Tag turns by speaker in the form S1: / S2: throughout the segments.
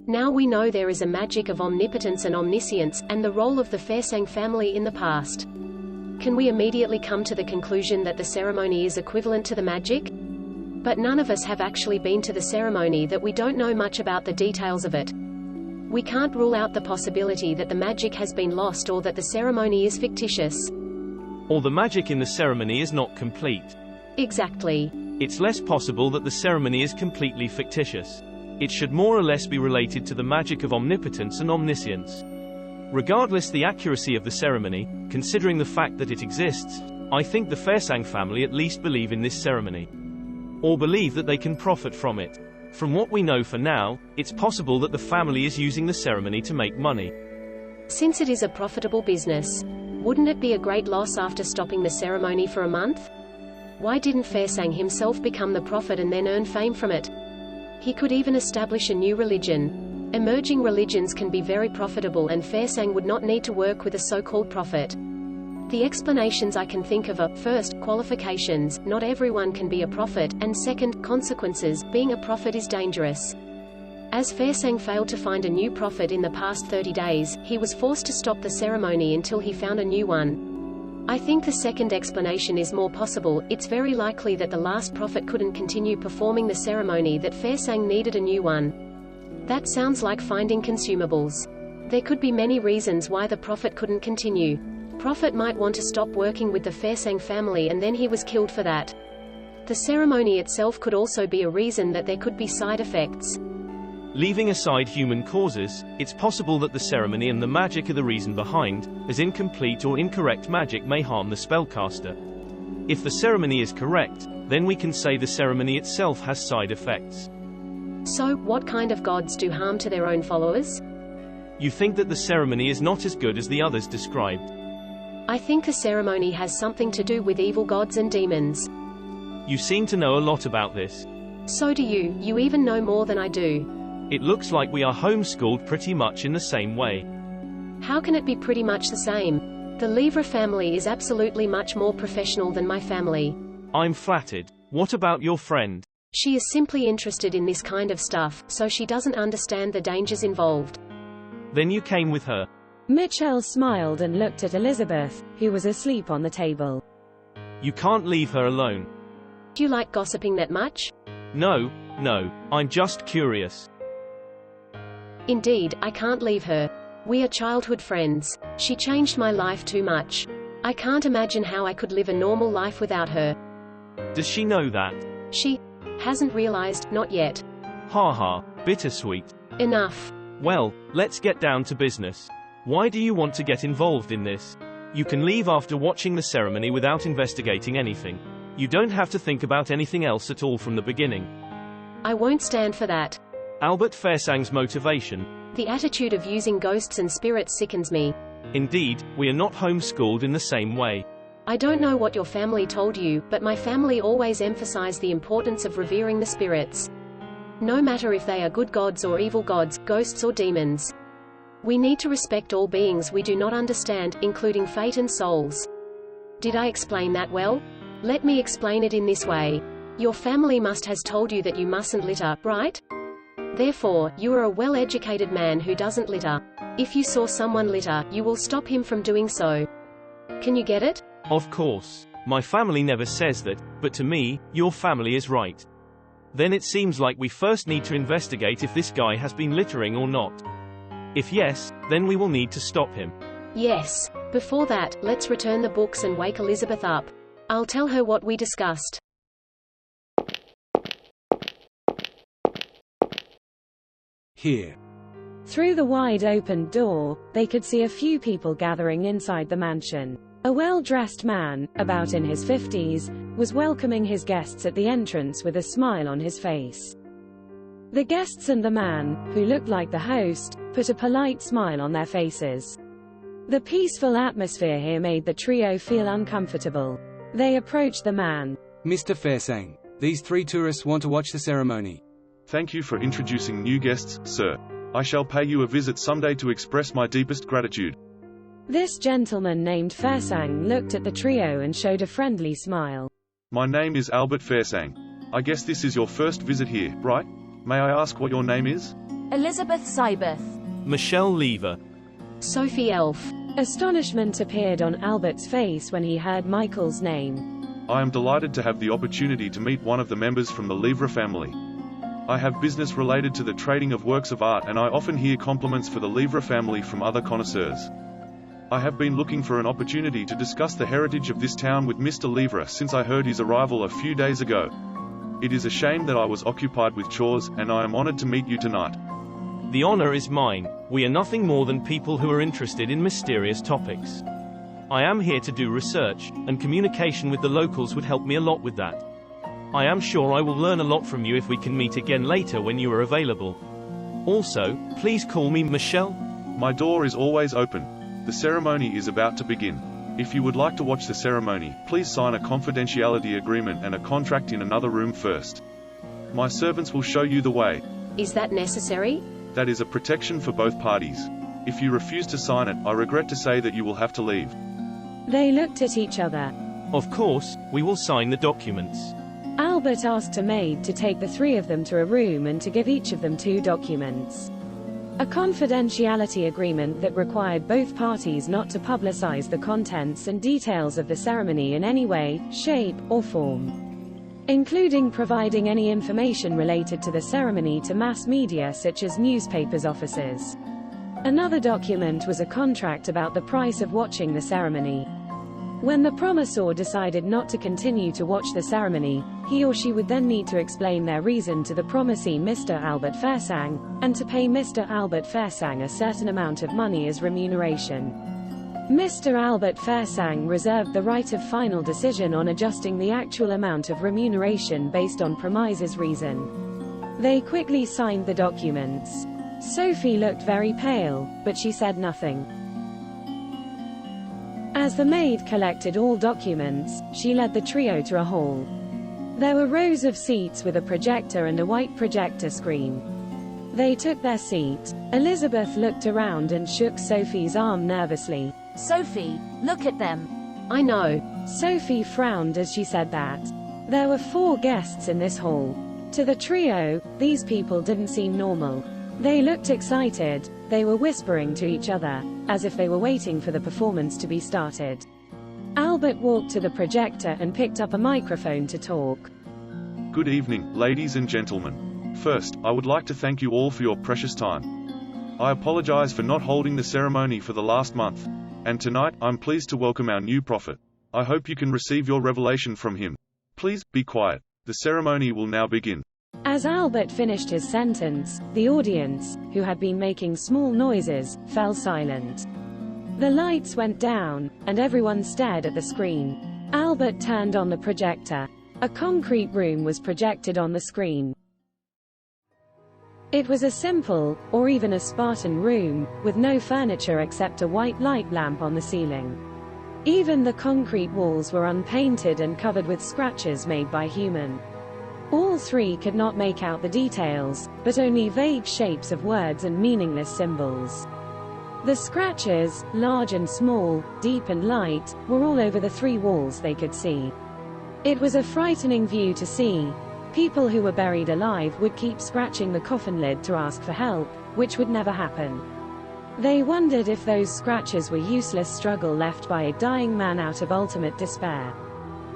S1: Now we know there is a magic of omnipotence and omniscience, and the role of the Farsang family in the past. Can we immediately come to the conclusion that the ceremony is equivalent to the magic? But none of us have actually been to the ceremony, that we don't know much about the details of it. We can't rule out the possibility that the magic has been lost or that the ceremony is fictitious.
S2: Or the magic in the ceremony is not complete.
S1: Exactly.
S2: It's less possible that the ceremony is completely fictitious. It should more or less be related to the magic of omnipotence and omniscience. Regardless the accuracy of the ceremony, considering the fact that it exists, I think the Farsang family at least believe in this ceremony. Or believe that they can profit from it. From what we know for now, it's possible that the family is using the ceremony to make money.
S1: Since it is a profitable business, wouldn't it be a great loss after stopping the ceremony for a month? Why didn't Farsang himself become the prophet and then earn fame from it? He could even establish a new religion. Emerging religions can be very profitable, and Farsang would not need to work with a so-called prophet. The explanations I can think of are, first, qualifications, not everyone can be a prophet, and second, consequences, being a prophet is dangerous. As Farsang failed to find a new prophet in the past 30 days, he was forced to stop the ceremony until he found a new one. I think the second explanation is more possible. It's very likely that the last prophet couldn't continue performing the ceremony, that Farsang needed a new one. That sounds like finding consumables. There could be many reasons why the prophet couldn't continue. Prophet might want to stop working with the Farsang family and then he was killed for that. The ceremony itself could also be a reason that there could be side effects.
S2: Leaving aside human causes, it's possible that the ceremony and the magic are the reason behind, as incomplete or incorrect magic may harm the spellcaster. If the ceremony is correct, then we can say the ceremony itself has side effects.
S1: So, what kind of gods do harm to their own followers?
S2: You think that the ceremony is not as good as the others described?
S1: I think the ceremony has something to do with evil gods and demons.
S2: You seem to know a lot about this.
S1: So do you. You even know more than I do.
S2: It looks like we are homeschooled pretty much in the same way.
S1: How can it be pretty much the same? The Livre family is absolutely much more professional than my family.
S2: I'm flattered. What about your friend?
S1: She is simply interested in this kind of stuff, so she doesn't understand the dangers involved.
S2: Then you came with her.
S3: Mitchell smiled and looked at Elizabeth, who was asleep on the table.
S2: You can't leave her alone.
S1: Do you like gossiping that much?
S2: No, I'm just curious.
S1: Indeed, I can't leave her. We are childhood friends. She changed my life too much. I can't imagine how I could live a normal life without her.
S2: Does she know that?
S1: She hasn't realized, not yet.
S2: Ha, bittersweet.
S1: Enough.
S2: Well, let's get down to business. Why do you want to get involved in this? You can leave after watching the ceremony without investigating anything. You don't have to think about anything else at all from the beginning.
S1: I won't stand for that.
S2: Albert Farsang's motivation.
S1: The attitude of using ghosts and spirits sickens me.
S2: Indeed, we are not homeschooled in the same way.
S1: I don't know what your family told you, but my family always emphasized the importance of revering the spirits. No matter if they are good gods or evil gods, ghosts or demons. We need to respect all beings we do not understand, including fate and souls. Did I explain that well? Let me explain it in this way. Your family must has told you that you mustn't litter, right? Therefore, you are a well-educated man who doesn't litter. If you saw someone litter, you will stop him from doing so. Can you get it?
S2: Of course. My family never says that, but to me, your family is right. Then it seems like we first need to investigate if this guy has been littering or not. If yes, then we will need to stop him.
S1: Yes. Before that, let's return the books and wake Elizabeth up. I'll tell her what we discussed.
S4: Here.
S3: Through the wide-open door, they could see a few people gathering inside the mansion. A well-dressed man, about in his 50s, was welcoming his guests at the entrance with a smile on his face. The guests and the man, who looked like the host, put a polite smile on their faces. The peaceful atmosphere here made the trio feel uncomfortable. They approached the man.
S4: Mr. Farsang, these 3 tourists want to watch the ceremony.
S5: Thank you for introducing new guests, sir. I shall pay you a visit someday to express my deepest gratitude.
S3: This gentleman named Farsang looked at the trio and showed a friendly smile.
S5: My name is Albert Farsang. I guess this is your first visit here, right? May I ask what your name is?
S6: Elizabeth Sybeth.
S2: Michelle Lever.
S1: Sophie Elf.
S3: Astonishment appeared on Albert's face when he heard Michael's name.
S5: I am delighted to have the opportunity to meet one of the members from the Lever family. I have business related to the trading of works of art, and I often hear compliments for the Lever family from other connoisseurs. I have been looking for an opportunity to discuss the heritage of this town with Mr. Lever since I heard his arrival a few days ago. It is a shame that I was occupied with chores, and I am honored to meet you tonight.
S2: The honor is mine. We are nothing more than people who are interested in mysterious topics. I am here to do research, and communication with the locals would help me a lot with that. I am sure I will learn a lot from you if we can meet again later when you are available. Also, please call me Michelle.
S5: My door is always open. The ceremony is about to begin. If you would like to watch the ceremony, please sign a confidentiality agreement and a contract in another room first. My servants will show you the way.
S1: Is that necessary?
S5: That is a protection for both parties. If you refuse to sign it, I regret to say that you will have to leave.
S3: They looked at each other.
S2: Of course, we will sign the documents.
S3: Albert asked a maid to take the three of them to a room and to give each of them 2 documents. A confidentiality agreement that required both parties not to publicize the contents and details of the ceremony in any way, shape, or form, including providing any information related to the ceremony to mass media such as newspapers' offices. Another document was a contract about the price of watching the ceremony. When the promisor decided not to continue to watch the ceremony, he or she would then need to explain their reason to the promisee Mr. Albert Fairsang, and to pay Mr. Albert Fairsang a certain amount of money as remuneration. Mr. Albert Fairsang reserved the right of final decision on adjusting the actual amount of remuneration based on promise's reason. They quickly signed the documents. Sophie looked very pale, but she said nothing. As the maid collected all documents, she led the trio to a hall. There were rows of seats with a projector and a white projector screen. They took their seat. Elizabeth looked around and shook Sophie's arm nervously.
S6: Sophie, look at them.
S1: I know.
S3: Sophie frowned as she said that. There were 4 guests in this hall. To the trio, these people didn't seem normal. They looked excited. They were whispering to each other, as if they were waiting for the performance to be started. Albert walked to the projector and picked up a microphone to talk.
S5: Good evening, ladies and gentlemen. First, I would like to thank you all for your precious time. I apologize for not holding the ceremony for the last month. And tonight, I'm pleased to welcome our new prophet. I hope you can receive your revelation from him. Please, be quiet. The ceremony will now begin.
S3: As Albert finished his sentence, the audience, who had been making small noises, fell silent. The lights went down, and everyone stared at the screen. Albert turned on the projector. A concrete room was projected on the screen. It was a simple, or even a Spartan room, with no furniture except a white light lamp on the ceiling. Even the concrete walls were unpainted and covered with scratches made by human. All 3 could not make out the details, but only vague shapes of words and meaningless symbols. The scratches, large and small, deep and light, were all over the 3 walls they could see. It was a frightening view to see. People who were buried alive would keep scratching the coffin lid to ask for help, which would never happen. They wondered if those scratches were useless struggle left by a dying man out of ultimate despair.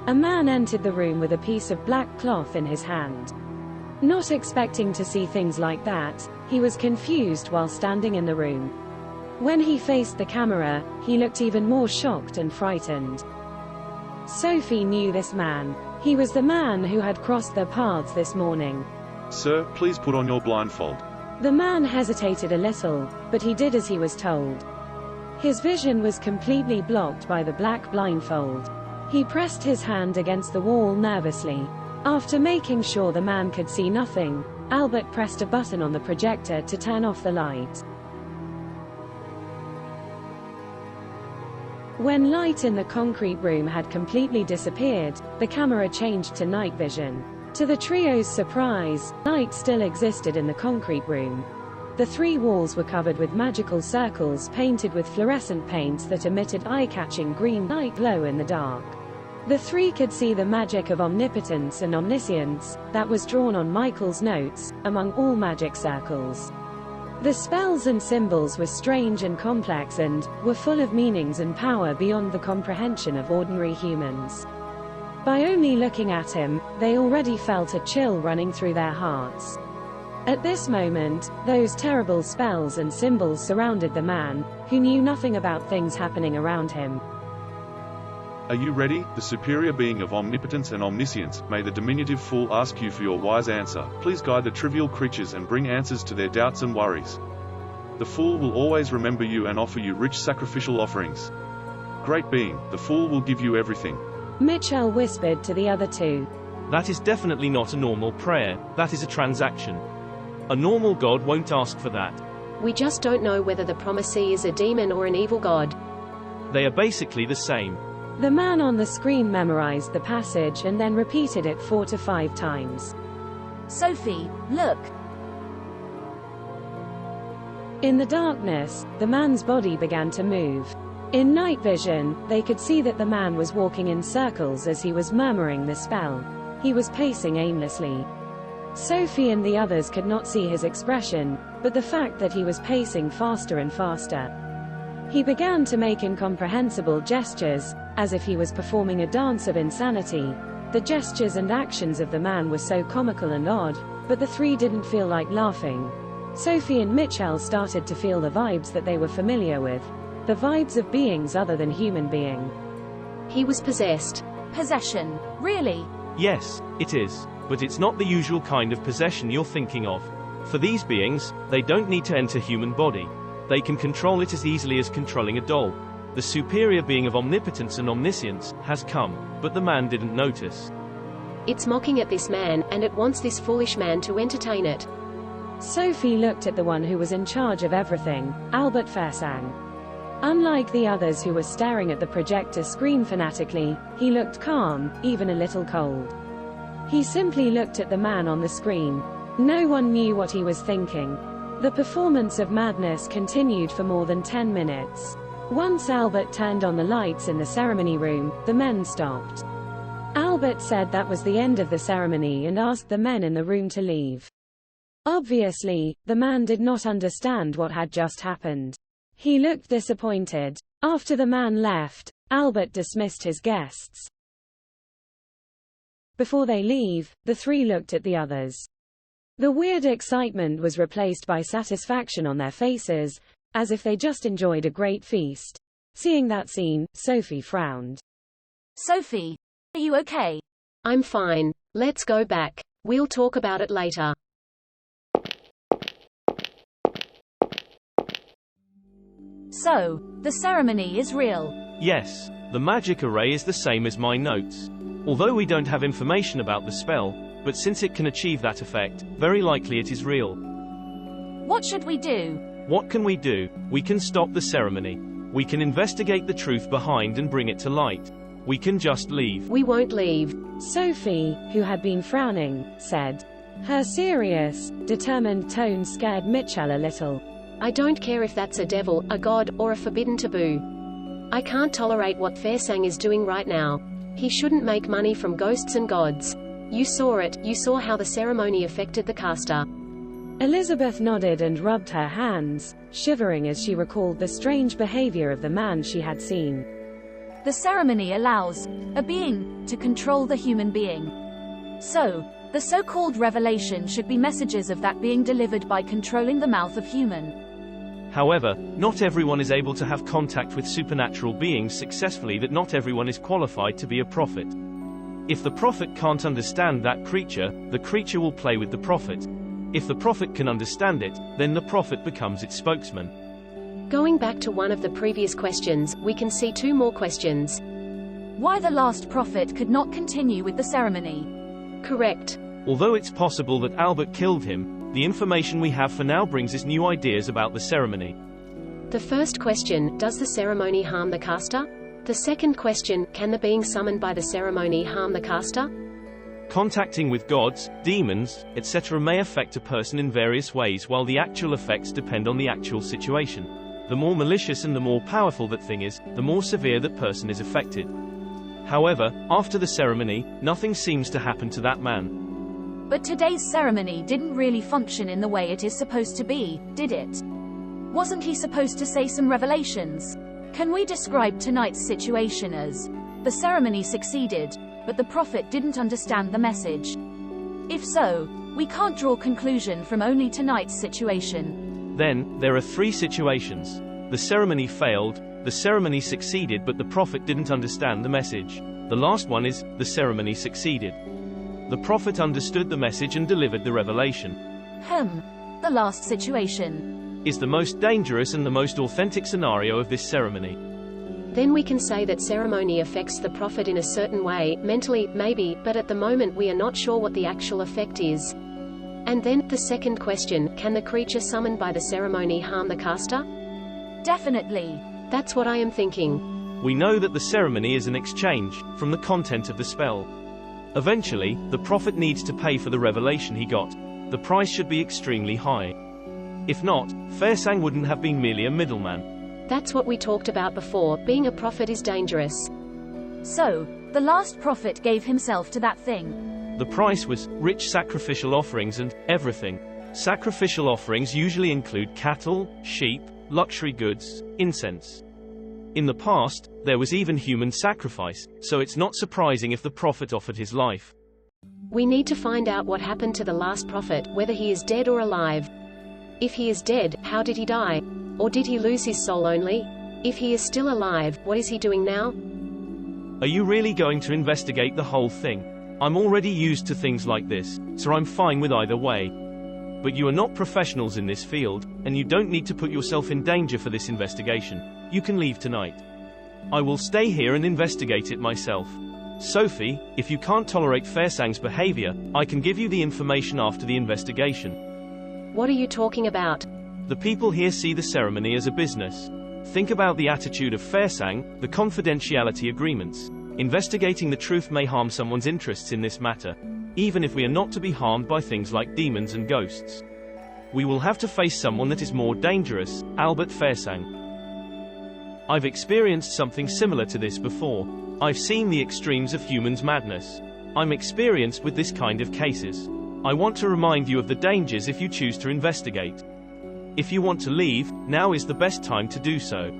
S3: A man entered the room with a piece of black cloth in his hand. Not expecting to see things like that, he was confused while standing in the room. When he faced the camera, he looked even more shocked and frightened. Sophie knew this man. He was the man who had crossed their paths this morning.
S5: Sir, please put on your blindfold.
S3: The man hesitated a little, but he did as he was told. His vision was completely blocked by the black blindfold. He pressed his hand against the wall nervously. After making sure the man could see nothing, Albert pressed a button on the projector to turn off the light. When light in the concrete room had completely disappeared, the camera changed to night vision. To the trio's surprise, light still existed in the concrete room. The 3 walls were covered with magical circles painted with fluorescent paints that emitted eye-catching green light glow in the dark. The 3 could see the magic of omnipotence and omniscience that was drawn on Michael's notes, among all magic circles. The spells and symbols were strange and complex and were full of meanings and power beyond the comprehension of ordinary humans. By only looking at him, they already felt a chill running through their hearts. At this moment, those terrible spells and symbols surrounded the man, who knew nothing about things happening around him.
S5: Are you ready? The superior being of omnipotence and omniscience, may the diminutive fool ask you for your wise answer. Please guide the trivial creatures and bring answers to their doubts and worries. The fool will always remember you and offer you rich sacrificial offerings. Great being, the fool will give you everything.
S3: Mitchell whispered to the other two.
S2: That is definitely not a normal prayer, that is a transaction. A normal god won't ask for that.
S1: We just don't know whether the promisee is a demon or an evil god.
S2: They are basically the same.
S3: The man on the screen memorized the passage and then repeated it 4 to 5 times.
S6: Sophie, look.
S3: In the darkness, the man's body began to move. In night vision, they could see that the man was walking in circles as he was murmuring the spell. He was pacing aimlessly. Sophie and the others could not see his expression, but the fact that he was pacing faster and faster. He began to make incomprehensible gestures, as if he was performing a dance of insanity. The gestures and actions of the man were so comical and odd, but the three didn't feel like laughing. Sophie and Mitchell started to feel the vibes that they were familiar with. The vibes of beings other than human being.
S1: He was possessed.
S6: Possession, really?
S2: Yes, it is. But it's not the usual kind of possession you're thinking of. For these beings, they don't need to enter human body. They can control it as easily as controlling a doll. The superior being of omnipotence and omniscience has come, but the man didn't notice.
S1: It's mocking at this man, and it wants this foolish man to entertain it.
S3: Sophie looked at the one who was in charge of everything, Albert Fairsang. Unlike the others who were staring at the projector screen fanatically, he looked calm, even a little cold. He simply looked at the man on the screen. No one knew what he was thinking. The performance of madness continued for more than 10 minutes. Once Albert turned on the lights in the ceremony room, the men stopped. Albert said that was the end of the ceremony and asked the men in the room to leave. Obviously, the man did not understand what had just happened. He looked disappointed. After the man left, Albert dismissed his guests. Before they leave, the three looked at the others. The weird excitement was replaced by satisfaction on their faces, as if they just enjoyed a great feast. Seeing that scene, Sophie frowned.
S6: Sophie, are you okay?
S1: I'm fine. Let's go back. We'll talk about it later.
S6: So, the ceremony is real.
S2: Yes, the magic array is the same as my notes. Although we don't have information about the spell, but since it can achieve that effect, very likely it is real.
S6: What should we do?
S2: What can we do? We can stop the ceremony. We can investigate the truth behind and bring it to light. We can just leave.
S1: We won't leave.
S3: Sophie, who had been frowning, said. Her serious, determined tone scared Mitchell a little.
S1: I don't care if that's a devil, a god, or a forbidden taboo. I can't tolerate what Fairsang is doing right now. He shouldn't make money from ghosts and gods. You saw it, you saw how the ceremony affected the caster.
S3: Elizabeth nodded and rubbed her hands, shivering as she recalled the strange behavior of the man she had seen.
S6: The ceremony allows a being to control the human being. So, the so-called revelation should be messages of that being delivered by controlling the mouth of human.
S2: However, not everyone is able to have contact with supernatural beings successfully, that not everyone is qualified to be a prophet. If the prophet can't understand that creature, the creature will play with the prophet. If the prophet can understand it, then the prophet becomes its spokesman.
S1: Going back to one of the previous questions, we can see 2 more questions.
S6: Why the last prophet could not continue with the ceremony?
S1: Correct.
S2: Although it's possible that Albert killed him, the information we have for now brings us new ideas about the ceremony.
S1: The first question, does the ceremony harm the caster? The second question, can the being summoned by the ceremony harm the caster?
S2: Contacting with gods, demons, etc. may affect a person in various ways, while the actual effects depend on the actual situation. The more malicious and the more powerful that thing is, the more severe that person is affected. However, after the ceremony, nothing seems to happen to that man.
S6: But today's ceremony didn't really function in the way it is supposed to be, did it? Wasn't he supposed to say some revelations? Can we describe tonight's situation as, the ceremony succeeded, but the prophet didn't understand the message? If so, we can't draw conclusion from only tonight's situation.
S2: Then, there are three situations. The ceremony failed, the ceremony succeeded but the prophet didn't understand the message. The last one is, the ceremony succeeded. The prophet understood the message and delivered the revelation.
S6: The last situation
S2: is the most dangerous and the most authentic scenario of this ceremony.
S1: Then we can say that ceremony affects the prophet in a certain way, mentally, maybe, but at the moment we are not sure what the actual effect is. And then, the second question, can the creature summoned by the ceremony harm the caster?
S6: Definitely.
S1: That's what I am thinking.
S2: We know that the ceremony is an exchange, from the content of the spell. Eventually, the prophet needs to pay for the revelation he got. The price should be extremely high. If not, Farsang wouldn't have been merely a middleman.
S1: That's what we talked about before, being a prophet is dangerous.
S6: So, the last prophet gave himself to that thing.
S2: The price was rich sacrificial offerings and everything. Sacrificial offerings usually include cattle, sheep, luxury goods, incense. In the past, there was even human sacrifice, so it's not surprising if the prophet offered his life.
S1: We need to find out what happened to the last prophet, whether he is dead or alive. If he is dead, how did he die? Or did he lose his soul only? If he is still alive, what is he doing now?
S2: Are you really going to investigate the whole thing? I'm already used to things like this, so I'm fine with either way. But you are not professionals in this field, and you don't need to put yourself in danger for this investigation. You can leave tonight. I will stay here and investigate it myself. Sophie, if you can't tolerate Farsang's behavior, I can give you the information after the investigation.
S1: What are you talking about?
S2: The people here see the ceremony as a business. Think about the attitude of Farsang, the confidentiality agreements. Investigating the truth may harm someone's interests in this matter, even if we are not to be harmed by things like demons and ghosts. We will have to face someone that is more dangerous, Albert Farsang. I've experienced something similar to this before. I've seen the extremes of humans' madness. I'm experienced with this kind of cases. I want to remind you of the dangers if you choose to investigate. If you want to leave, now is the best time to do so.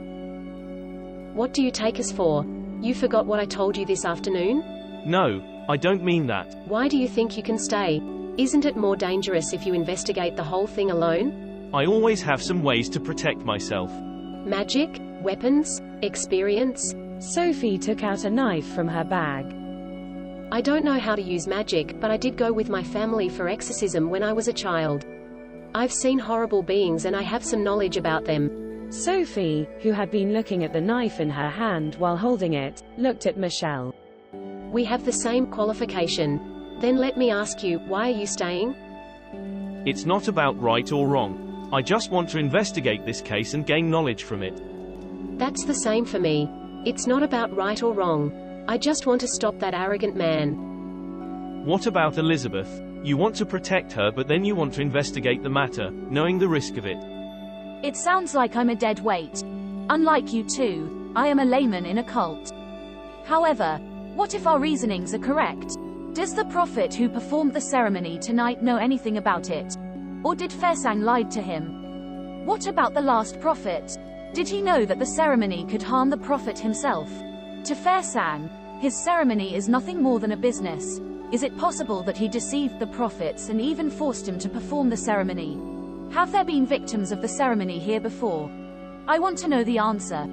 S1: What do you take us for? You forgot what I told you this afternoon?
S2: No, I don't mean that.
S1: Why do you think you can stay? Isn't it more dangerous if you investigate the whole thing alone?
S2: I always have some ways to protect myself.
S1: Magic? Weapons? Experience?
S3: Sophie took out a knife from her bag.
S1: I don't know how to use magic, but I did go with my family for exorcism when I was a child. I've seen horrible beings and I have some knowledge about them.
S3: Sophie, who had been looking at the knife in her hand while holding it, looked at Michelle.
S1: We have the same qualification. Then let me ask you, why are you staying?
S2: It's not about right or wrong. I just want to investigate this case and gain knowledge from it.
S1: That's the same for me. It's not about right or wrong. I just want to stop that arrogant man.
S2: What about Elizabeth? You want to protect her but then you want to investigate the matter, knowing the risk of it.
S6: It sounds like I'm a dead weight. Unlike you two, I am a layman in a cult. However, what if our reasonings are correct? Does the prophet who performed the ceremony tonight know anything about it? Or did Farsang lie to him? What about the last prophet? Did he know that the ceremony could harm the prophet himself? To Farsang, his ceremony is nothing more than a business. Is it possible that he deceived the prophets and even forced him to perform the ceremony? Have there been victims of the ceremony here before? I want to know the answer.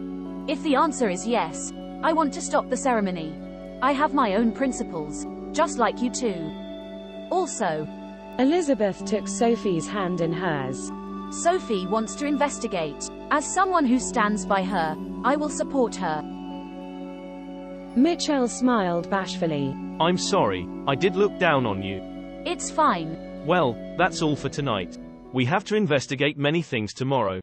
S6: If the answer is yes, I want to stop the ceremony. I have my own principles, just like you two. Also,
S3: Elizabeth took Sophie's hand in hers.
S6: Sophie wants to investigate. As someone who stands by her, I will support her.
S3: Michelle smiled bashfully.
S2: I'm sorry, I did look down on you.
S6: It's fine.
S2: Well, that's all for tonight. We have to investigate many things tomorrow.